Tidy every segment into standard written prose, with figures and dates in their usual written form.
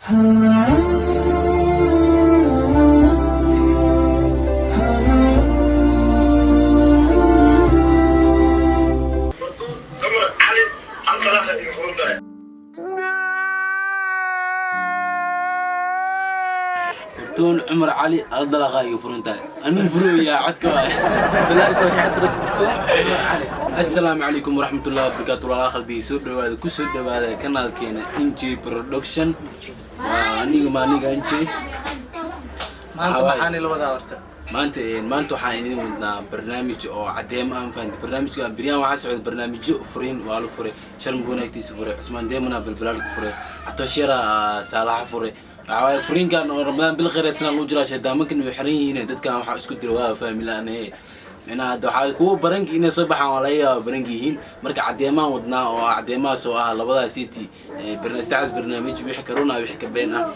برتون عمر علي الضلغة يفرنتاي أنا فرو يا عدك بلارك waxay hadra برتون عمر علي. السلام عليكم ورحمة الله وبركاته ولا آخر بيسود دواد كسود دواد كنال كينا إنجي برودكشن وأنيق ما نيجا إنجي maanta maxaan ila wadaa warta maanta waxaan idin wadnaa barnaamij oo cadeem aan fahanti barnaamijka Brian waxa socda barnaamijyo furiin waa la furay sharm goonaytiisa furay Usman Deemana bilbilaal ku furay hatta shira Saalax furay waxaa furiin kan oo Ramadan bil khayr isna loo jiraa shada makin way xiran yihiin dadkan waxa isku diro waa faamilaan أنا هذا حال كوب برنك إني صباح ولا برنكيهين مركع عديمان ودنا وعديمان سواها لبضا سيتي استعز برنامج بيحكرونا بيحكي بيننا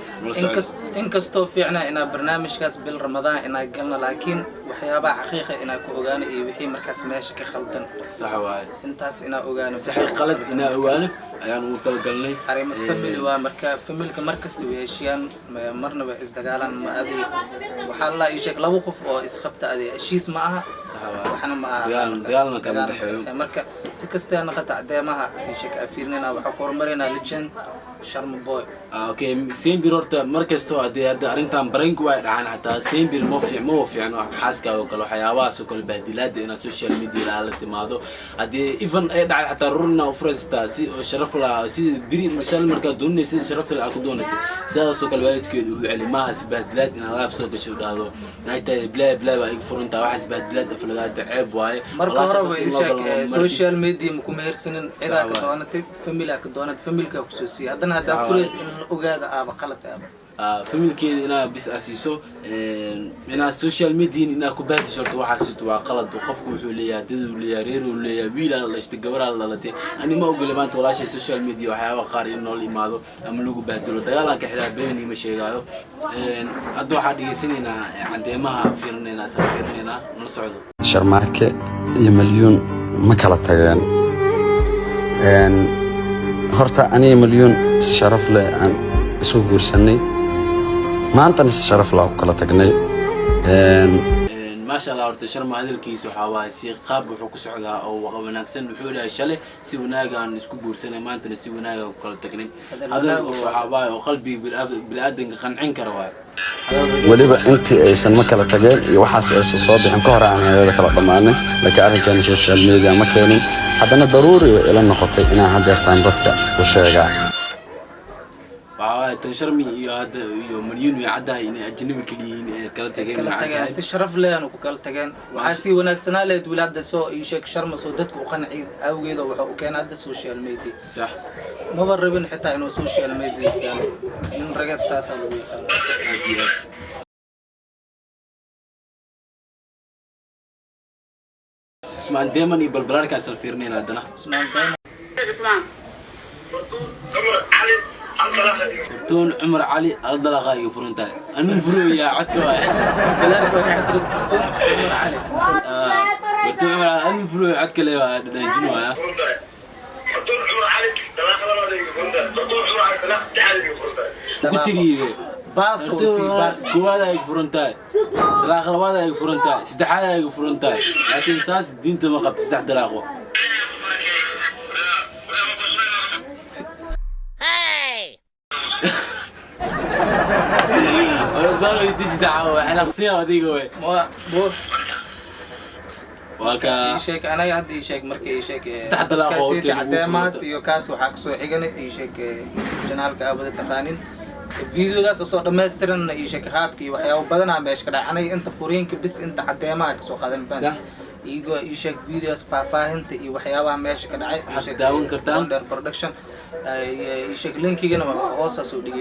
إنكس توفيعنا إن برنامج كاس بالرمضان إن قلنا لكن وحيابا حقيقة إن كوغانا وحي مركز ماشي كخلطن صح واي إنتاس إن أوغانا صح قلت إن أوغانا أيان وطلقلني حريم فميلي ومركا فميلك مركز تويشيان مرنا بإزدقالا ما أدي وحال الله يشيك لو وقف أو إسخبت أدي شيس معها وحنا ما ديالنا كان بحيو مركا سكستي أنا قطع ديمها يشيك أفيرنا وحقور مرينا لجن شرم بوي اوكي سين بيرورتا مركز تو هدي arrintan برنك وايد عن حتى سين بير موفي يعني حاسكا oo kale waxyaabahaas oo kale bahdilaad in social media la timaado hadii even ay dhacay حتى rurna oo furasta si sharaf la si biri mashaal marka doonaysa si sharaf la ku doonatay sidaas oo kale waalidkeedu u celi ma has bahdilaad in alaab soo gasho dhaado naayta bla ay furunta waxa bahdilaad aflagaad ceeb waaye marka hore way sheeg social media ma ku mehersanin cida ka doonatay familka ku soo siiyay hadana hada furays in ogaada aaba qalad familkeeda inaa bis asiiso inaa social media inaa ku baahdi shorto waxaas waa qalad qofku wuxuu leeyahay dad uu leeyahay reer uu leeyahay wiil la dhashtay gabar la dhalatay ani ma ogol maanta walaashay social media waxyaabo qaar in nool imaado ama lagu baahdilo dagaalanka xilaa been ma sheegayo hadda waxa dhigeysanaynaa cadeemaha fiirinaynaa safiirinaynaa ma socdo sharmaarke iyo milyuun ma kala tageen horta aniga milyuun si sharaf leh aan isu guursanay maantana si sharaf leh kala tagnay ما شاء الله horta sharma hadalkiisa waxa waa si qaab wuxuu ku socdaa oo wanaagsan wuxuu leeyahay shalay si wanaagan isku guursanay maantana si wanaaga ku kala tagnay hadal waxa waa oo qalbi bilaadanka qancin kara waa waliba intii aysan ma kala tageen iyo waxaas ay soo bixin ka hor aan ayada kala dhamaanay laakiin arrinkan social media ma keenin haddana daruuri way ila noqotay inaan hadeertaan dadka u sheegaa تنشرمي هذا مليون ويعدها إن أجنبي كليين كلا تجين سي شرف لي أنا كلا تجين وحاسي وناكسنا لي ولاد سو يشك شرم صودتك وقنعي أو كذا وكان هذا السوشيال ميديا صح ما بربين حتى إنه سوشيال ميديا يعني من رجعت ساسا لوي اسمع دائما يبل برارك أسال فيرنين عندنا اسمع دائما برتون عمر علي الضلغة يفرنتاي أنا فرو يا عدك بلارك waxay hadra برتون عمر علي برتون عمر علي أنا فرو عدك اللي جنوا يا برتون عمر علي قلت لي باص كوادا يفرنتاي دلاغ لوادا يفرنتاي سدحادا يفرنتاي لكن ساس دين تما قبت سدح دلاغو صاروا يتجي ساعة حلق سيا وديك وين بو وكا يشيك أنا يهدي يشيك مركي يشيك استحضر لا كاسيتي عداماس iyo kaas waxa kasoo xigana yishek janaalka abada taqaanin videogaas soo dhameystiran yishek qaabkii waxyaabo badan aan meesha ka dhacay inta furiinka bis inta cadeemaha ka soo qaadan baan iyago yishek videos faahfaahinta iyo waxyaabaha meesha ka dhacay yishek daawan kartaan production yishek linkigana hoos soo dhigeen